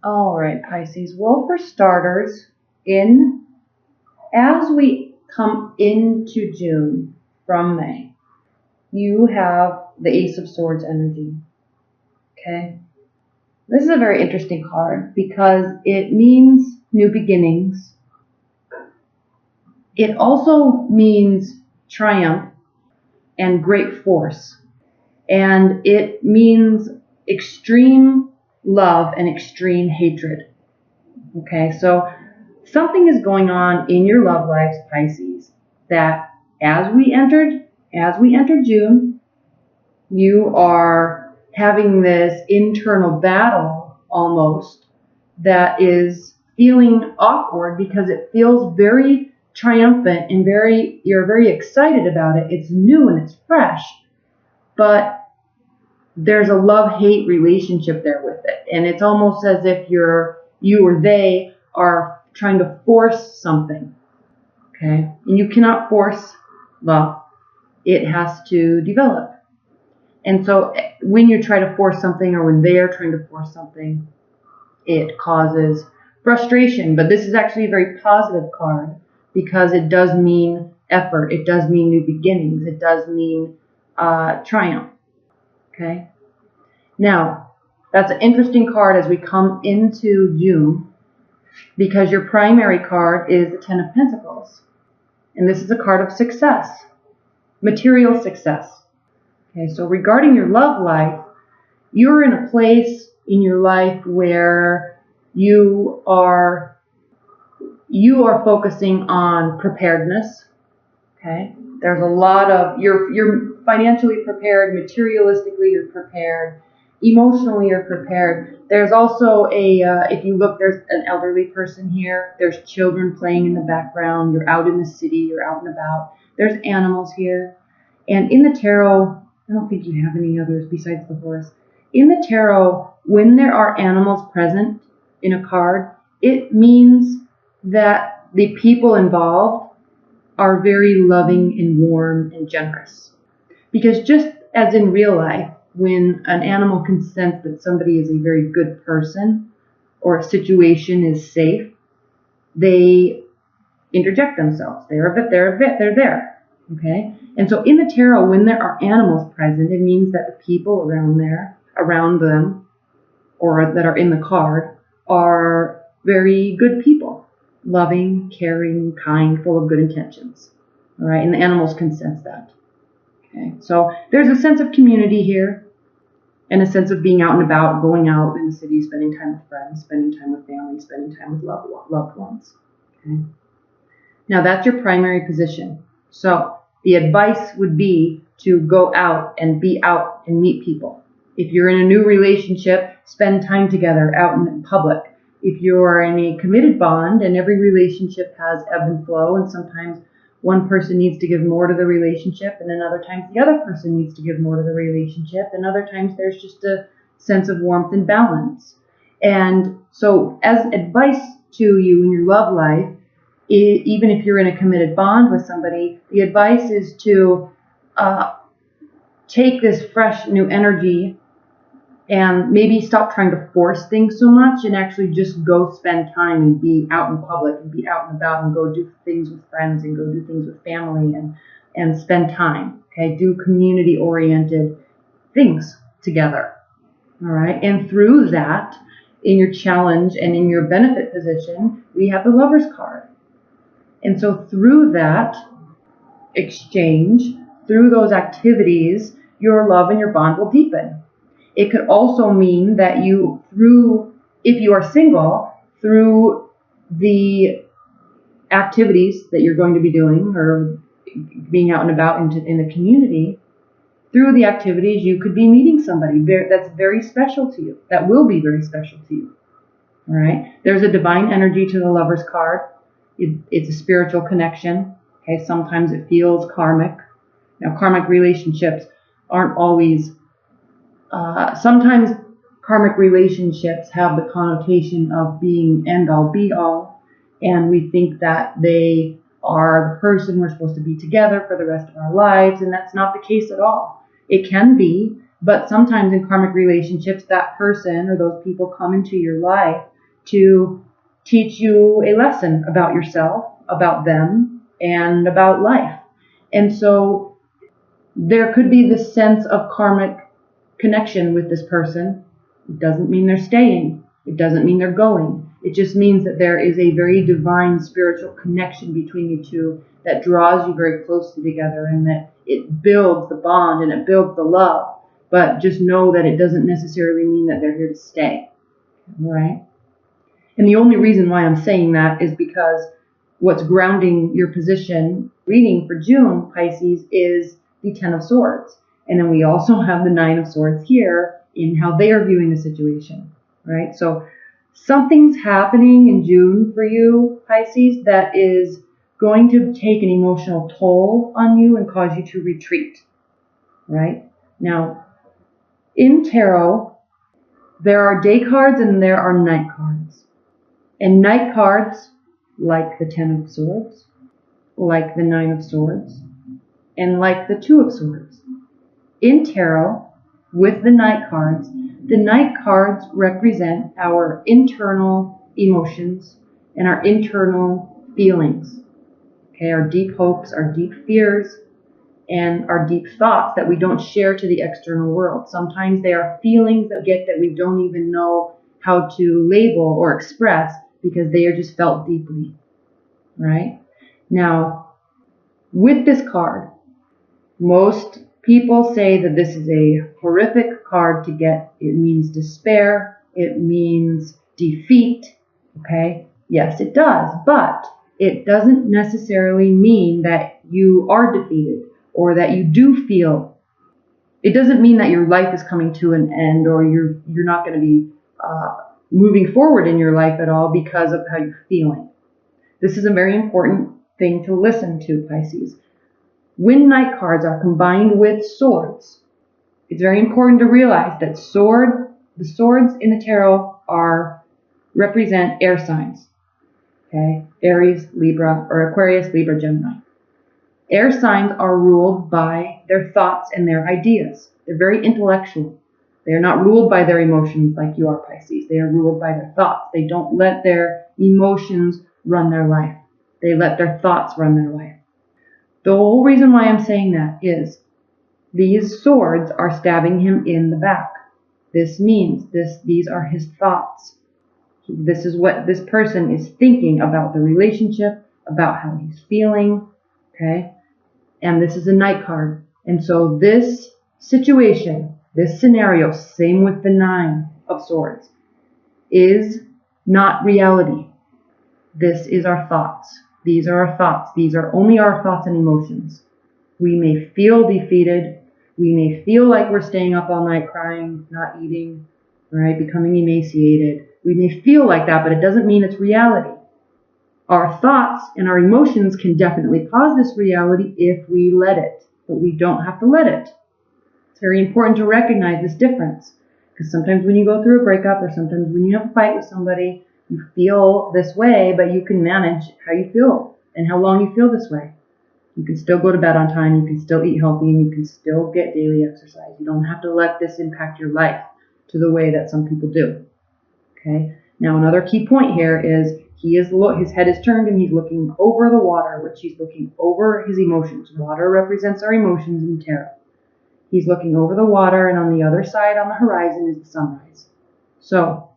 All right, Pisces. Well, for starters, as we come into June from May, you have the Ace of Swords energy. Okay? This is a very interesting card because it means new beginnings. It also means triumph and great force. And it means extreme love and extreme hatred. Okay, so something is going on in your love lives, Pisces, that as we entered June, you are having this internal battle almost that is feeling awkward because it feels very triumphant and you're very excited about it. It's new and it's fresh, but there's a love-hate relationship there with it. And it's almost as if you or they are trying to force something. Okay? And you cannot force love. It has to develop. And so when you try to force something or when they are trying to force something, it causes frustration. But this is actually a very positive card because it does mean effort. It does mean new beginnings. It does mean triumph. Okay? Now, that's an interesting card as we come into June because your primary card is the Ten of Pentacles. And this is a card of success, material success. Okay, so regarding your love life, you're in a place in your life where you are focusing on preparedness. Okay, there's a lot of you're financially prepared, materialistically you're prepared, emotionally you're prepared. There's also if you look, there's an elderly person here. There's children playing in the background. You're out in the city. You're out and about. There's animals here, and in the tarot, I don't think you have any others besides the horse. In the tarot, when there are animals present in a card, it means that the people involved are very loving and warm and generous. Because just as in real life, when an animal can sense that somebody is a very good person or a situation is safe, they interject themselves. They're there. Okay? And so in the tarot, when there are animals present, it means that the people around them, or that are in the card, are very good people. Loving, caring, kind, full of good intentions. All right? And the animals can sense that. Okay? So there's a sense of community here, and a sense of being out and about, going out in the city, spending time with friends, spending time with family, spending time with loved ones. Okay? Now that's your primary position. So the advice would be to go out and be out and meet people. If you're in a new relationship, spend time together out in public. If you're in a committed bond, and every relationship has ebb and flow, and sometimes one person needs to give more to the relationship, and then other times the other person needs to give more to the relationship, and other times there's just a sense of warmth and balance. And so as advice to you in your love life, even if you're in a committed bond with somebody, the advice is to take this fresh new energy and maybe stop trying to force things so much and actually just go spend time and be out in public and be out and about and go do things with friends and go do things with family and spend time. Okay, do community-oriented things together. All right, and through that, in your challenge and in your benefit position, we have the Lover's card. And so through that exchange, through those activities, your love and your bond will deepen. It could also mean that if you are single, through the activities that you're going to be doing or being out and about in the community, through the activities, you could be meeting somebody that's very special to you, that will be very special to you. All right? There's a divine energy to the Lover's card. It's a spiritual connection. Okay, sometimes it feels karmic. Now, karmic relationships aren't always. Sometimes karmic relationships have the connotation of being end all be all, and we think that they are the person we're supposed to be together for the rest of our lives, and that's not the case at all. It can be, but sometimes in karmic relationships, that person or those people come into your life to teach you a lesson about yourself, about them, and about life. And so there could be this sense of karmic connection with this person. It doesn't mean they're staying. It doesn't mean they're going. It just means that there is a very divine spiritual connection between you two that draws you very closely together, and that it builds the bond and it builds the love. But just know that it doesn't necessarily mean that they're here to stay. All right? And the only reason why I'm saying that is because what's grounding your position reading for June, Pisces, is the Ten of Swords. And then we also have the Nine of Swords here in how they are viewing the situation, right? So something's happening in June for you, Pisces, that is going to take an emotional toll on you and cause you to retreat, right? Now, in tarot, there are day cards and there are night cards. And night cards, like the Ten of Swords, like the Nine of Swords, and like the Two of Swords. In tarot, with the night cards represent our internal emotions and our internal feelings. Okay, our deep hopes, our deep fears, and our deep thoughts that we don't share to the external world. Sometimes they are feelings that we don't even know how to label or express because they are just felt deeply, right? Now, with this card, most people say that this is a horrific card to get. It means despair. It means defeat. Okay? Yes, it does. But it doesn't necessarily mean that you are defeated or that you do feel. It doesn't mean that your life is coming to an end or you're not going to be moving forward in your life at all because of how you're feeling. This is a very important thing to listen to, Pisces. When night cards are combined with swords, it's very important to realize that the swords in the tarot represent air signs. Okay? Aries, Libra, or Aquarius, Libra, Gemini. Air signs are ruled by their thoughts and their ideas. They're very intellectual. They are not ruled by their emotions like you are, Pisces. They are ruled by their thoughts. They don't let their emotions run their life. They let their thoughts run their life. The whole reason why I'm saying that is these swords are stabbing him in the back. This means these are his thoughts. This is what this person is thinking about the relationship, about how he's feeling, okay? And this is a night card. And so this situation, this scenario, same with the Nine of Swords, is not reality. This is our thoughts. These are our thoughts. These are only our thoughts and emotions. We may feel defeated. We may feel like we're staying up all night crying, not eating, right, becoming emaciated. We may feel like that, but it doesn't mean it's reality. Our thoughts and our emotions can definitely cause this reality if we let it, but we don't have to let it. It's very important to recognize this difference, because sometimes when you go through a breakup or sometimes when you have a fight with somebody, you feel this way, but you can manage how you feel and how long you feel this way. You can still go to bed on time, you can still eat healthy, and you can still get daily exercise. You don't have to let this impact your life to the way that some people do. Okay? Now, another key point here is his head is turned and he's looking over the water, which he's looking over his emotions. Water represents our emotions in tarot. He's looking over the water, and on the other side, on the horizon, is the sunrise. So,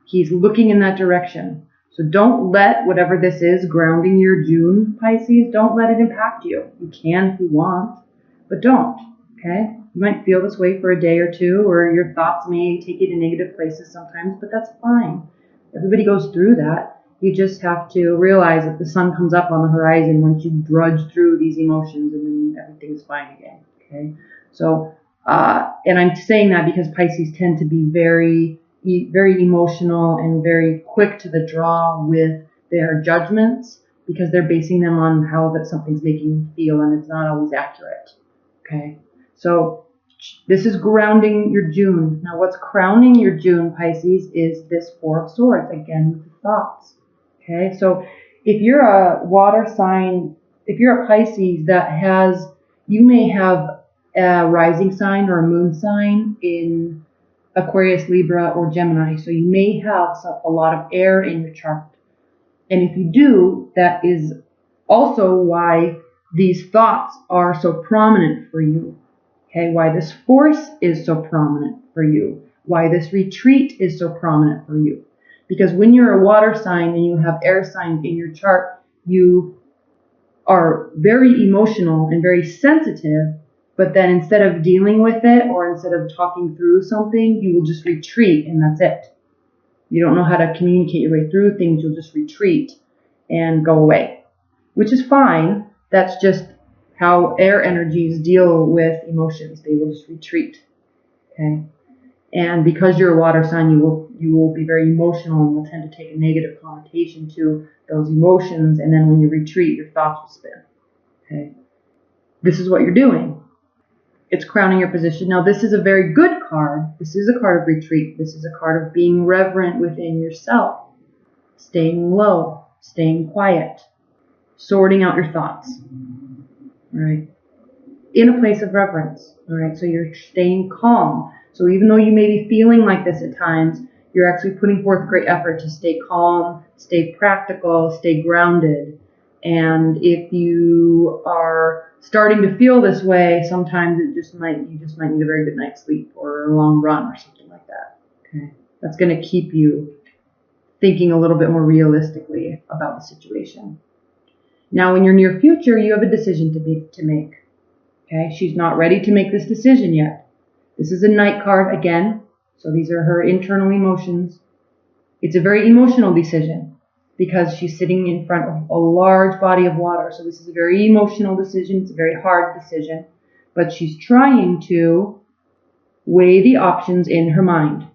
he's looking in that direction. So don't let whatever this is grounding your June, Pisces, don't let it impact you. You can if you want, but don't, okay? You might feel this way for a day or two, or your thoughts may take you to negative places sometimes, but that's fine. Everybody goes through that. You just have to realize that the sun comes up on the horizon once you drudge through these emotions, and then everything's fine again, okay? So, and I'm saying that because Pisces tend to be very emotional and very quick to the draw with their judgments, because they're basing them on how that something's making them feel, and it's not always accurate. Okay, so this is grounding your June. Now, what's crowning your June, Pisces, is this Four of Swords, again with the thoughts. Okay, so if you're a water sign, if you're a Pisces you may have a rising sign or a moon sign in Aquarius, Libra, or Gemini. So you may have a lot of air in your chart. And if you do, that is also why these thoughts are so prominent for you. Okay, why this force is so prominent for you. Why this retreat is so prominent for you. Because when you're a water sign and you have air signs in your chart, you are very emotional and very sensitive, but then instead of dealing with it or instead of talking through something, you will just retreat and that's it. You don't know how to communicate your way through things, you'll just retreat and go away, which is fine. That's just how air energies deal with emotions. They will just retreat. Okay? And because you're a water sign, you will be very emotional and will tend to take a negative connotation to those emotions. And then when you retreat, your thoughts will spin. Okay? This is what you're doing. It's crowning your position. Now, this is a very good card. This is a card of retreat. This is a card of being reverent within yourself, staying low, staying quiet, sorting out your thoughts. All right? In a place of reverence. All right? So you're staying calm. So even though you may be feeling like this at times, you're actually putting forth great effort to stay calm, stay practical, stay grounded. And if you are starting to feel this way, sometimes you just might need a very good night's sleep or a long run or something like that. Okay, that's going to keep you thinking a little bit more realistically about the situation. Now, in your near future, you have a decision to make. Okay, she's not ready to make this decision yet. This is a Knight card again, so these are her internal emotions. It's a very emotional decision because she's sitting in front of a large body of water. So this is a very emotional decision. It's a very hard decision, but she's trying to weigh the options in her mind.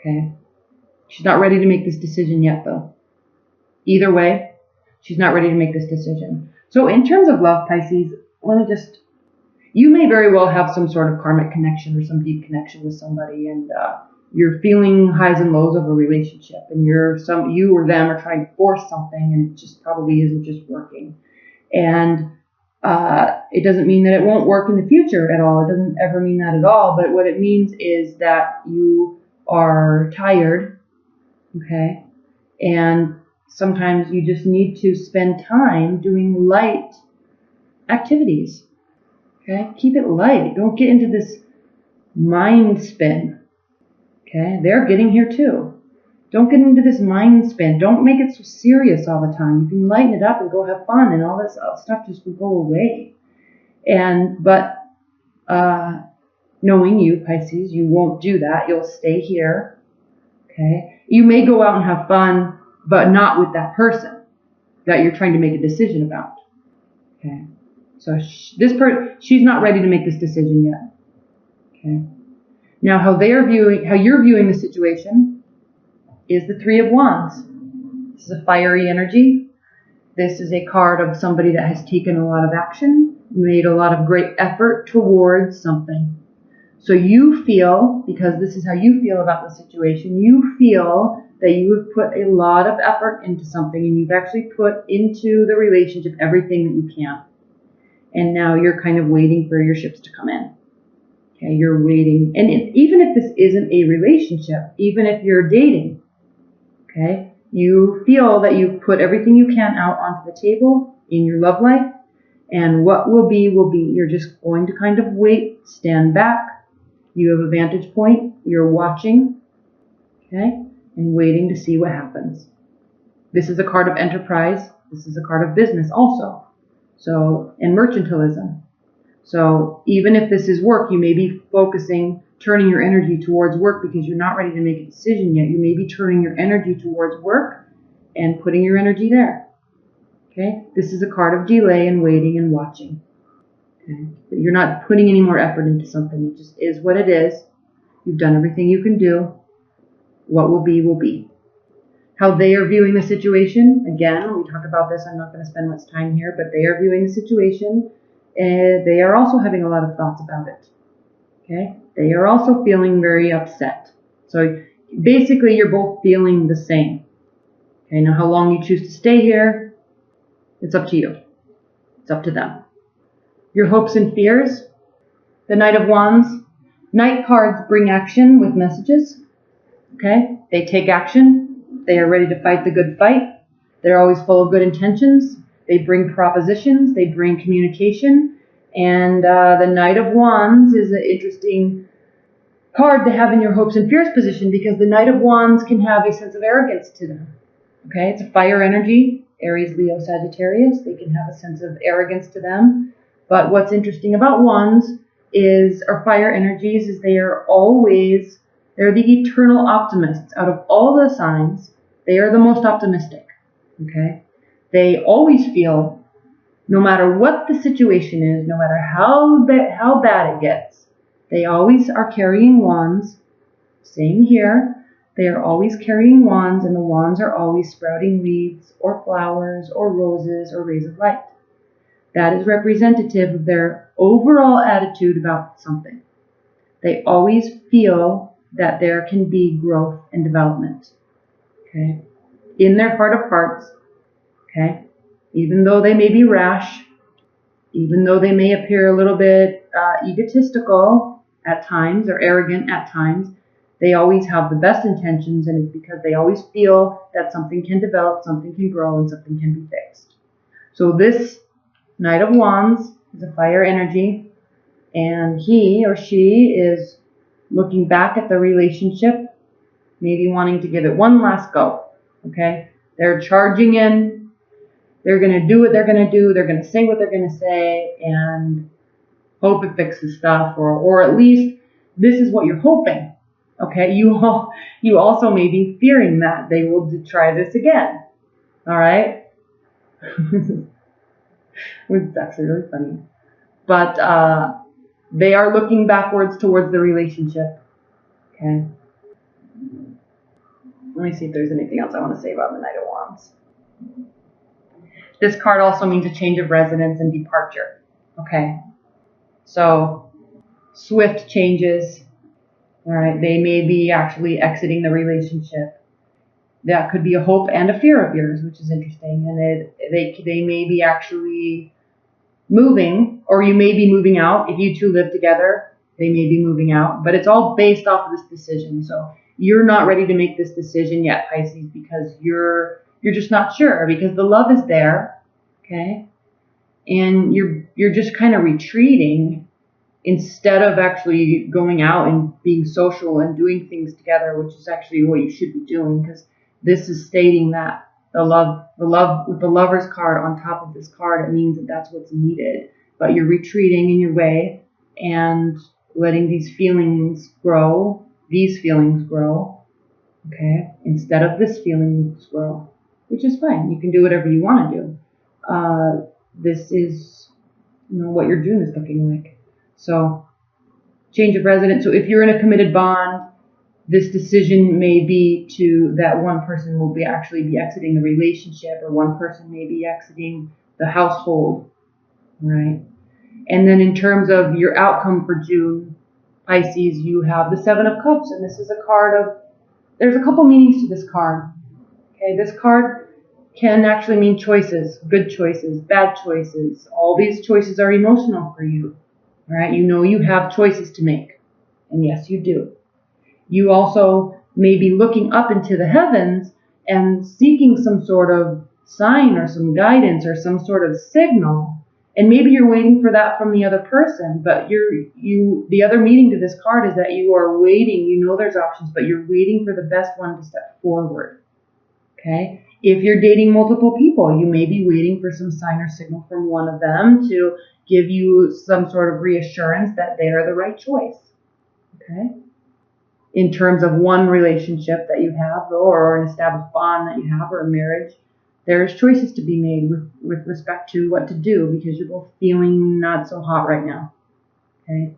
Okay, she's not ready to make this decision yet, though. Either way, she's not ready to make this decision. So in terms of love, Pisces, you may very well have some sort of karmic connection or some deep connection with somebody, and you're feeling highs and lows of a relationship, and you or them are trying to force something, and it just probably isn't just working. And it doesn't mean that it won't work in the future at all. It doesn't ever mean that at all. But what it means is that you are tired, okay? And sometimes you just need to spend time doing light activities. Okay, keep it light. Don't get into this mind spin. Okay, they're getting here too. Don't get into this mind spin. Don't make it so serious all the time. You can lighten it up and go have fun, and all this stuff just will go away. But knowing you, Pisces, you won't do that. You'll stay here. Okay, you may go out and have fun, but not with that person that you're trying to make a decision about. Okay. So she's not ready to make this decision yet. Okay. Now, how you're viewing the situation is the Three of Wands. This is a fiery energy. This is a card of somebody that has taken a lot of action, made a lot of great effort towards something. So you feel, because this is how you feel about the situation, you feel that you have put a lot of effort into something, and you've actually put into the relationship everything that you can. And now you're kind of waiting for your ships to come in. Okay, you're waiting. And even if this isn't a relationship, even if you're dating, okay, you feel that you've put everything you can out onto the table in your love life. And what will be, will be. You're just going to kind of wait, stand back. You have a vantage point. You're watching, okay, and waiting to see what happens. This is a card of enterprise. This is a card of business also. So, and mercantilism. So even if this is work, you may be turning your energy towards work because you're not ready to make a decision yet. You may be turning your energy towards work and putting your energy there. Okay? This is a card of delay and waiting and watching. Okay? But you're not putting any more effort into something. It just is what it is. You've done everything you can do. What will be, will be. How they are viewing the situation, again, we talk about this, I'm not going to spend much time here, but they are viewing the situation, and they are also having a lot of thoughts about it. Okay? They are also feeling very upset. So basically, you're both feeling the same. Okay, now how long you choose to stay here, it's up to you. It's up to them. Your hopes and fears, the Knight of Wands, Knight cards bring action with messages. Okay? They take action. They are ready to fight the good fight. They're always full of good intentions. They bring propositions. They bring communication. And the Knight of Wands is an interesting card to have in your hopes and fears position, because the Knight of Wands can have a sense of arrogance to them. Okay? It's a fire energy. Aries, Leo, Sagittarius. They can have a sense of arrogance to them. But what's interesting about Wands is, or fire energies, is they're the eternal optimists. Out of all the signs, they are the most optimistic. Okay? They always feel, no matter what the situation is, no matter how bad it gets, they always are carrying wands. Same here. They are always carrying wands, and the wands are always sprouting leaves or flowers or roses or rays of light. That is representative of their overall attitude about something. They always feel that there can be growth and development. Okay? In their heart of hearts. Okay? Even though they may be rash, even though they may appear a little bit egotistical at times or arrogant at times, they always have the best intentions, and it's because they always feel that something can develop, something can grow, and something can be fixed. So this Knight of Wands is a fire energy, and he or she is looking back at the relationship, maybe wanting to give it one last go. Okay? They're charging in. They're going to do what they're going to do. They're going to say what they're going to say and hope it fixes stuff, or at least this is what you're hoping. Okay? You also may be fearing that they will try this again. All right? Which is actually really funny. But they are looking backwards towards the relationship. Okay? Let me see if there's anything else I want to say about the Knight of Wands. This card also means a change of residence and departure. Okay? So, swift changes. All right? They may be actually exiting the relationship. That could be a hope and a fear of yours, which is interesting. And they may be actually moving, or you may be moving out. If you two live together, they may be moving out. But it's all based off of this decision. So you're not ready to make this decision yet, Pisces, because you're just not sure, because the love is there, okay? And you're just kind of retreating instead of actually going out and being social and doing things together, which is actually what you should be doing, because this is stating that the love with the Lover's card on top of this card, it means that that's what's needed. But you're retreating in your way and letting these feelings grow, okay, instead of this feelings grow, which is fine. You can do whatever you want to do. This is, what your June is looking like. So, change of residence. So if you're in a committed bond, this decision may be that one person will actually be exiting the relationship, or one person may be exiting the household, right? And then in terms of your outcome for June, Pisces, you have the Seven of Cups, and this is a card of, there's a couple meanings to this card. Okay, this card can actually mean choices, good choices, bad choices. All these choices are emotional for you, right? You have choices to make, and yes, you do. You also may be looking up into the heavens and seeking some sort of sign or some guidance or some sort of signal. And maybe you're waiting for that from the other person, but the other meaning to this card is that you are waiting. You know there's options, but you're waiting for the best one to step forward. Okay? If you're dating multiple people, you may be waiting for some sign or signal from one of them to give you some sort of reassurance that they are the right choice. Okay? In terms of one relationship that you have, or an established bond that you have, or a marriage, there's choices to be made with respect to what to do, because you're both feeling not so hot right now. Okay?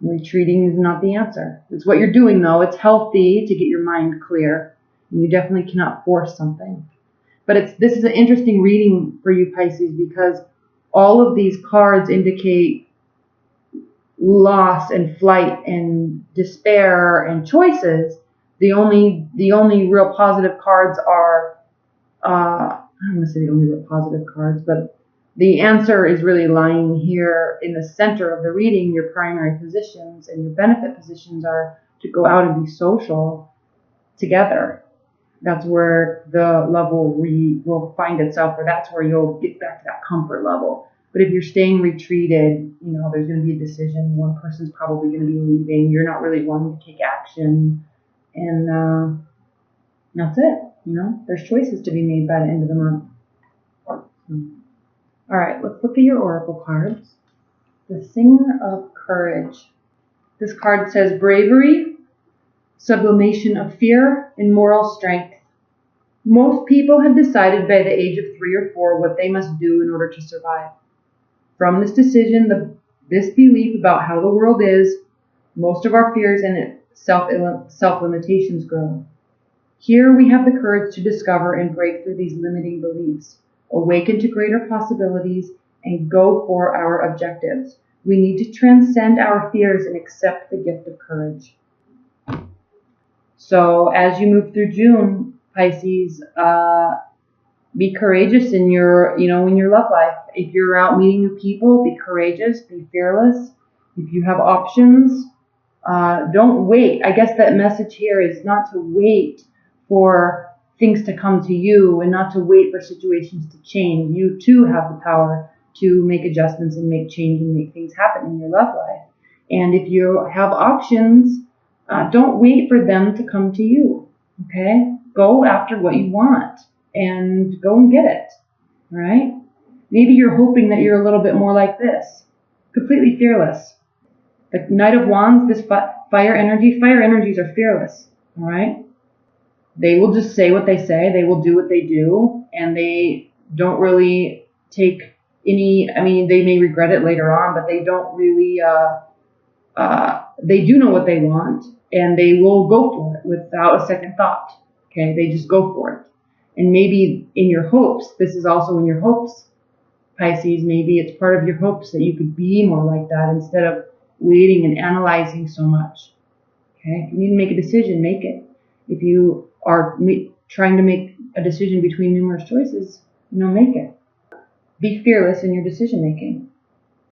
Retreating is not the answer. It's what you're doing, though. It's healthy to get your mind clear. And you definitely cannot force something. But this is an interesting reading for you, Pisces, because all of these cards indicate loss and flight and despair and choices. The only real positive cards are, I don't want to say the only real positive cards, but the answer is really lying here in the center of the reading. Your primary positions and your benefit positions are to go out and be social together. That's where the love will find itself, or that's where you'll get back to that comfort level. But if you're staying retreated, there's going to be a decision. One person's probably going to be leaving. You're not really wanting to take action. And that's it. There's choices to be made by the end of the month. All right, let's look at your oracle cards. The Singer of Courage. This card says bravery, sublimation of fear, and moral strength. Most people have decided by the age of 3 or 4 what they must do in order to survive. From this decision, this belief about how the world is, most of our fears and self-limitations grow. Here we have the courage to discover and break through these limiting beliefs, awaken to greater possibilities, and go for our objectives. We need to transcend our fears and accept the gift of courage. So as you move through June, Pisces, be courageous in your love life. If you're out meeting new people, be courageous, be fearless. If you have options, don't wait. I guess that message here is not to wait for things to come to you and not to wait for situations to change. You too have the power to make adjustments and make change and make things happen in your love life. And if you have options, don't wait for them to come to you. Okay? Go after what you want and go and get it. All right? Maybe you're hoping that you're a little bit more like this. Completely fearless. The Knight of Wands, this fire energies are fearless. All right? They will just say what they say. They will do what they do. And they don't really take any, they may regret it later on, but they don't really, they do know what they want. And they will go for it without a second thought. Okay? They just go for it. And maybe in your hopes, this is also in your hopes, Pisces, maybe it's part of your hopes that you could be more like that instead of waiting and analyzing so much. Okay? If you need to make a decision, make it. If you are trying to make a decision between numerous choices, make it. Be fearless in your decision making.